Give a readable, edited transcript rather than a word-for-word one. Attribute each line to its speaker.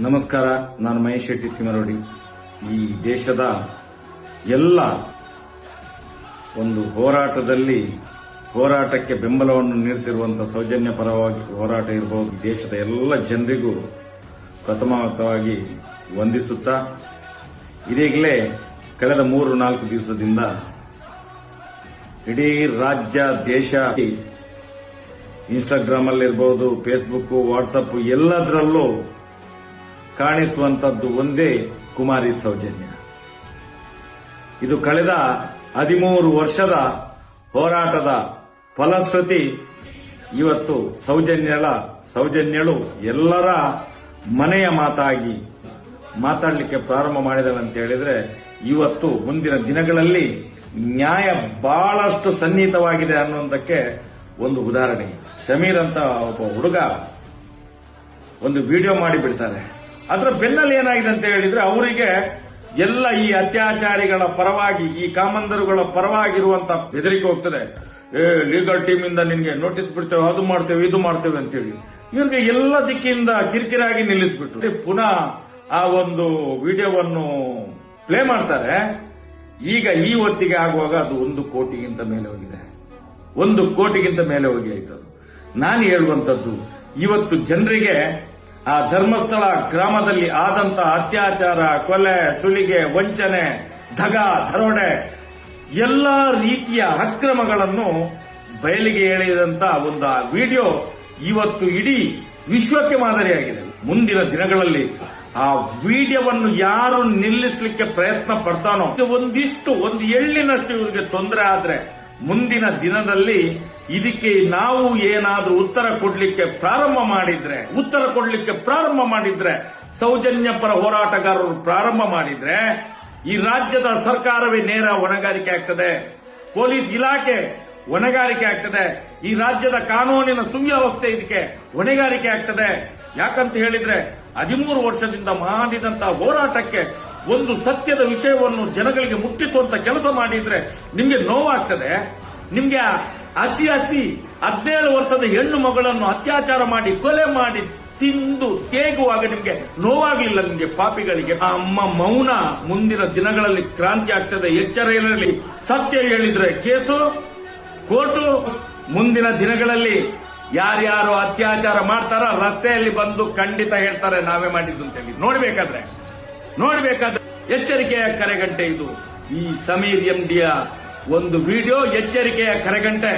Speaker 1: ನಮಸ್ಕಾರ, ನಾನು ಮಹೇಶ್ ಶೆಟ್ಟಿ ತಿಮರೋಡಿ. ಈ ದೇಶದ ಎಲ್ಲ ಒಂದು ಹೋರಾಟಕ್ಕೆ ಬೆಂಬಲವನ್ನು ನೀಡುತ್ತಿರುವಂತಹ ಸೌಜನ್ಯ ಪರವಾಗಿ ಹೋರಾಟ ಇರಬಹುದು. ದೇಶದ ಎಲ್ಲ ಜನರಿಗೂ ಪ್ರಥಮವಾಗಿ ವಂದಿಸುತ್ತಾ, ಇದೀಗಲೇ ಕಳೆದ 3-4 ದಿವಸದಿಂದ ಇಡೀ ರಾಜ್ಯ ದೇಶ ಇನ್ಸ್ಟಾಗ್ರಾಮ್ ಅಲ್ಲಿರಬಹುದು, ಫೇಸ್ಬುಕ್, ವಾಟ್ಸಪ್ ಎಲ್ಲದರಲ್ಲೂ ಕಾಣಿಸುವಂತದ್ದು ಒಂದೇ ಕುಮಾರಿ ಸೌಜನ್ಯ. ಇದು ಕಳೆದ 13 ವರ್ಷದ ಹೋರಾಟದ ಫಲಶ್ರುತಿ. ಇವತ್ತು ಸೌಜನ್ಯಳು ಎಲ್ಲರ ಮನೆಯ ಮಾತಾಗಿ ಮಾತಾಡಲಿಕ್ಕೆ ಪ್ರಾರಂಭ ಮಾಡಿದಳಂತ ಹೇಳಿದ್ರೆ, ಇವತ್ತು ಮುಂದಿನ ದಿನಗಳಲ್ಲಿ ನ್ಯಾಯ ಬಹಳಷ್ಟು ಸನ್ನಿಹಿತವಾಗಿದೆ ಅನ್ನುವುದಕ್ಕೆ ಒಂದು ಉದಾಹರಣೆ. ಸಮೀರ್ ಅಂತ ಒಬ್ಬ ಹುಡುಗ ಒಂದು ವಿಡಿಯೋ ಮಾಡಿ ಬಿಡ್ತಾರೆ. ಅದರ ಬೆನ್ನಲ್ಲಿ ಏನಾಗಿದೆ ಅಂತ ಹೇಳಿದ್ರೆ, ಅವರಿಗೆ ಎಲ್ಲ ಈ ಅತ್ಯಾಚಾರಿಗಳ ಪರವಾಗಿ, ಈ ಕಾಮಂದರುಗಳ ಪರವಾಗಿರುವಂತ ಬೆದರಿಕೆ ಹೋಗ್ತದೆ. ಲೀಗಲ್ ಟೀಮ್ ಇಂದ ನಿನ್ಗೆ ನೋಟಿಸ್ ಬಿಡ್ತೇವೆ, ಅದು ಮಾಡ್ತೇವೆ, ಇದು ಮಾಡ್ತೇವೆ ಅಂತೇಳಿ ಇವ್ರಿಗೆ ಎಲ್ಲ ದಿಕ್ಕಿಂದ ಕಿರಿಕಿರಾಗಿ ನಿಲ್ಲಿಸ್ಬಿಟ್ಟು ಪುನಃ ಆ ಒಂದು ವಿಡಿಯೋವನ್ನು ಪ್ಲೇ ಮಾಡ್ತಾರೆ. ಈಗ ಈ ಹೊತ್ತಿಗೆ ಆಗುವಾಗ ಅದು 1 ಕೋಟಿಗಿಂತ ಮೇಲೆ ಹೋಗಿದೆ. 1 ಕೋಟಿಗಿಂತ ಮೇಲೆ ಹೋಗಿ ಆಯ್ತು. ನಾನು ಹೇಳುವಂತದ್ದು, ಇವತ್ತು ಜನರಿಗೆ ಆ ಧರ್ಮಸ್ಥಳ ಗ್ರಾಮದಲ್ಲಿ ಆದಂತ ಅತ್ಯಾಚಾರ, ಕೊಲೆ, ಸುಲಿಗೆ, ವಂಚನೆ, ದರೋಡೆ ಎಲ್ಲಾ ರೀತಿಯ ಅಕ್ರಮಗಳನ್ನು ಬಯಲಿಗೆ ಎಳೆದಂತ ಒಂದು ಆ ವಿಡಿಯೋ ಇವತ್ತು ಇಡೀ ವಿಶ್ವಕ್ಕೆ ಮಾದರಿಯಾಗಿದೆ. ಮುಂದಿನ ದಿನಗಳಲ್ಲಿ ಆ ವಿಡಿಯೋವನ್ನು ಯಾರು ನಿಲ್ಲಿಸಲಿಕ್ಕೆ ಪ್ರಯತ್ನ ಪಡ್ತಾನೋ, ಒಂದು ಎಳ್ಳಿನಷ್ಟು ಇವರಿಗೆ ತೊಂದರೆ ಆದ್ರೆ ಮುಂದಿನ ದಿನದಲ್ಲಿ ಇದಕ್ಕೆ ನಾವು ಏನಾದ್ರೂ ಉತ್ತರ ಕೊಡ್ಲಿಕ್ಕೆ ಪ್ರಾರಂಭ ಮಾಡಿದ್ರೆ ಸೌಜನ್ಯ ಪರ ಹೋರಾಟಗಾರರು ಪ್ರಾರಂಭ ಮಾಡಿದ್ರೆ ಈ ರಾಜ್ಯದ ಸರ್ಕಾರವೇ ನೇರ ಹೊಣೆಗಾರಿಕೆ ಆಗ್ತದೆ, ಪೊಲೀಸ್ ಇಲಾಖೆ ಹೊಣೆಗಾರಿಕೆ ಆಗ್ತದೆ, ಈ ರಾಜ್ಯದ ಕಾನೂನಿನ ಸುವ್ಯವಸ್ಥೆ ಇದಕ್ಕೆ ಹೊಣೆಗಾರಿಕೆ ಆಗ್ತದೆ. ಯಾಕಂತ ಹೇಳಿದ್ರೆ 13 ವರ್ಷದಿಂದ ಮಾಡಿದಂತಹ ಹೋರಾಟಕ್ಕೆ ಒಂದು ಸತ್ಯದ ವಿಷಯವನ್ನು ಜನಗಳಿಗೆ ಮುಟ್ಟಿಸುವಂತ ಕೆಲಸ ಮಾಡಿದ್ರೆ ನಿಮ್ಗೆ ನೋವಾಗ್ತದೆ. ನಿಮ್ಗೆ ಹಸಿ 17 ವರ್ಷದ ಹೆಣ್ಣು ಮಗಳನ್ನು ಅತ್ಯಾಚಾರ ಮಾಡಿ, ಕೊಲೆ ಮಾಡಿ, ತಿಂದು ತೇಗುವಾಗ ನಿಮ್ಗೆ ನೋವಾಗ್ಲಿಲ್ಲ. ನಿಮ್ಗೆ ಪಾಪಿಗಳಿಗೆ ಆ ಅಮ್ಮ ಮೌನ ಮುಂದಿನ ದಿನಗಳಲ್ಲಿ ಕ್ರಾಂತಿ ಆಗ್ತದೆ. ಎಚ್ಚರ ಇರಲಿ. ಸತ್ಯ ಹೇಳಿದ್ರೆ ಕೇಸು, ಕೋರ್ಟು. ಮುಂದಿನ ದಿನಗಳಲ್ಲಿ ಯಾರ್ಯಾರು ಅತ್ಯಾಚಾರ ಮಾಡ್ತಾರ ರಸ್ತೆಯಲ್ಲಿ ಬಂದು ಖಂಡಿತ ಹೇಳ್ತಾರೆ ನಾವೇ ಮಾಡಿದ್ದು ಅಂತೇಳಿ. ನೋಡ್ಬೇಕಾದ್ರೆ ಎಚ್ಚರಿಕೆಯ ಕರೆಗಂಟೆ ಇದು. ಈ ಸಮೀರ್ ಎಂಡಿಯ ಒಂದು ವಿಡಿಯೋ ಎಚ್ಚರಿಕೆಯ ಕರೆಗಂಟೆ.